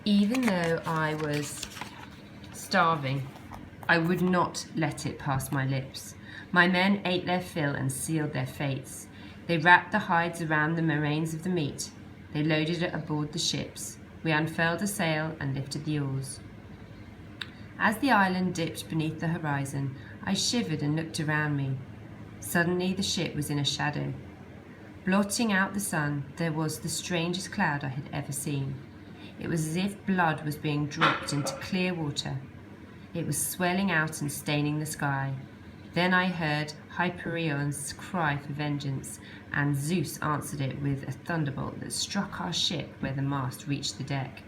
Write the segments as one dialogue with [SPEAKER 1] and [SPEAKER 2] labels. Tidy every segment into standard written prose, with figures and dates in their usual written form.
[SPEAKER 1] Even though I was starving, I would not let it pass my lips. My men ate their fill and sealed their fates. They wrapped the hides around the moraines of the meat. They loaded it aboard the ships. We unfurled a sail and lifted the oars. As the island dipped beneath the horizon, I shivered and looked around me. Suddenly the ship was in a shadow. Blotting out the sun, there was the strangest cloud I had ever seen. It was as if blood was being dropped into clear water. It was swelling out and staining the sky. Then I heard Hyperion's cry for vengeance, and Zeus answered it with a thunderbolt that struck our ship where the mast reached the deck.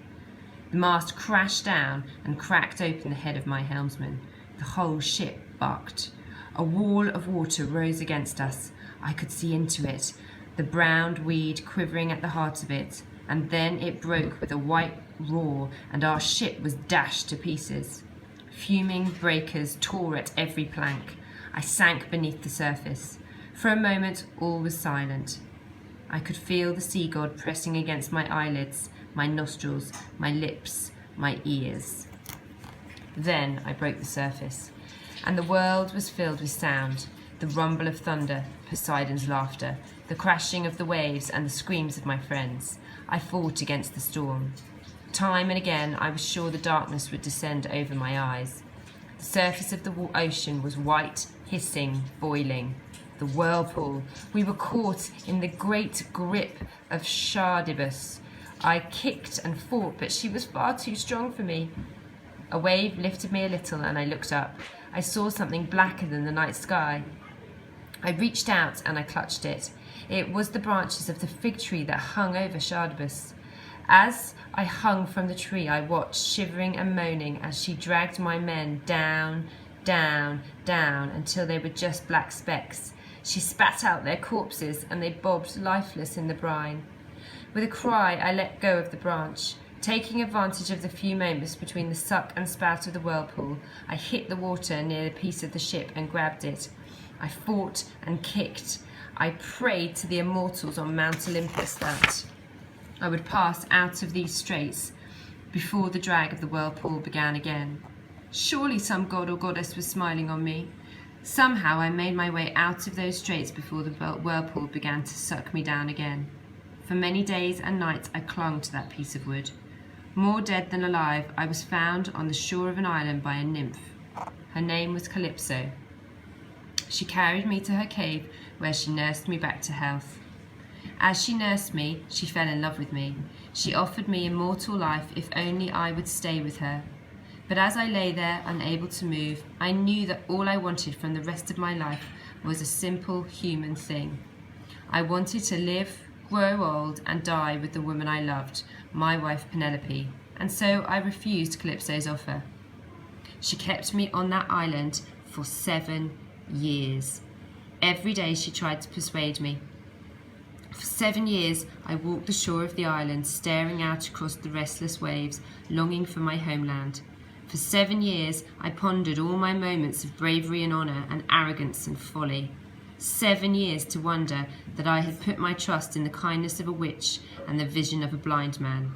[SPEAKER 1] The mast crashed down and cracked open the head of my helmsman. The whole ship bucked. A wall of water rose against us. I could see into it, the brown weed quivering at the heart of it, and then it broke with a white roar, and our ship was dashed to pieces. Fuming breakers tore at every plank. I sank beneath the surface. For a moment, all was silent. I could feel the sea god pressing against my eyelids, my nostrils, my lips, my ears. Then I broke the surface, and the world was filled with sound, the rumble of thunder, Poseidon's laughter, the crashing of the waves, and the screams of my friends. I fought against the storm. Time and again, I was sure the darkness would descend over my eyes. The surface of the ocean was white, hissing, boiling. The whirlpool. We were caught in the great grip of Shardibus. I kicked and fought, but she was far too strong for me. A wave lifted me a little, and I looked up. I saw something blacker than the night sky. I reached out and I clutched it. It was the branches of the fig tree that hung over Shardibus. As I hung from the tree, I watched, shivering and moaning, as she dragged my men down, down, down, until they were just black specks. She spat out their corpses, and they bobbed lifeless in the brine. With a cry, I let go of the branch. Taking advantage of the few moments between the suck and spout of the whirlpool, I hit the water near a piece of the ship and grabbed it. I fought and kicked. I prayed to the immortals on Mount Olympus that I would pass out of these straits before the drag of the whirlpool began again. Surely some god or goddess was smiling on me. Somehow I made my way out of those straits before the whirlpool began to suck me down again. For many days and nights I clung to that piece of wood. More dead than alive, I was found on the shore of an island by a nymph. Her name was Calypso. She carried me to her cave, where she nursed me back to health. As she nursed me, she fell in love with me. She offered me immortal life if only I would stay with her. But as I lay there, unable to move, I knew that all I wanted from the rest of my life was a simple human thing. I wanted to live, grow old, and die with the woman I loved, my wife Penelope, and so I refused Calypso's offer. She kept me on that island for 7 years. Every day she tried to persuade me. For 7 years I walked the shore of the island, staring out across the restless waves, longing for my homeland. For 7 years I pondered all my moments of bravery and honour and arrogance and folly. 7 years to wonder that I had put my trust in the kindness of a witch and the vision of a blind man.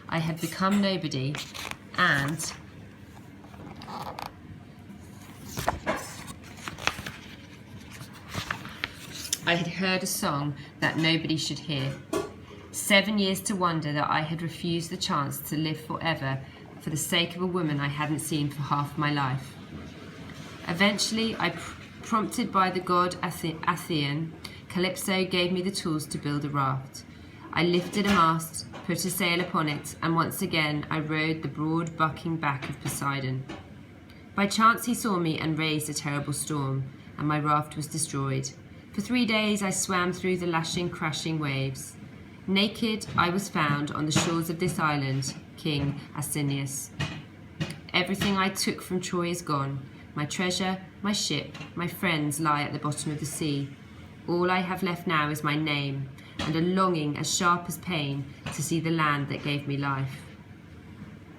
[SPEAKER 1] I had become nobody, and I had heard a song that nobody should hear. 7 years to wonder that I had refused the chance to live forever for the sake of a woman I hadn't seen for half my life. Eventually, prompted by the god Athene, Calypso gave me the tools to build a raft. I lifted a mast, put a sail upon it, and once again I rode the broad bucking back of Poseidon. By chance he saw me and raised a terrible storm, and my raft was destroyed. For 3 days I swam through the lashing, crashing waves. Naked I was found on the shores of this island, King Asinius. Everything I took from Troy is gone. My treasure, my ship, my friends lie at the bottom of the sea. All I have left now is my name, and a longing as sharp as pain to see the land that gave me life.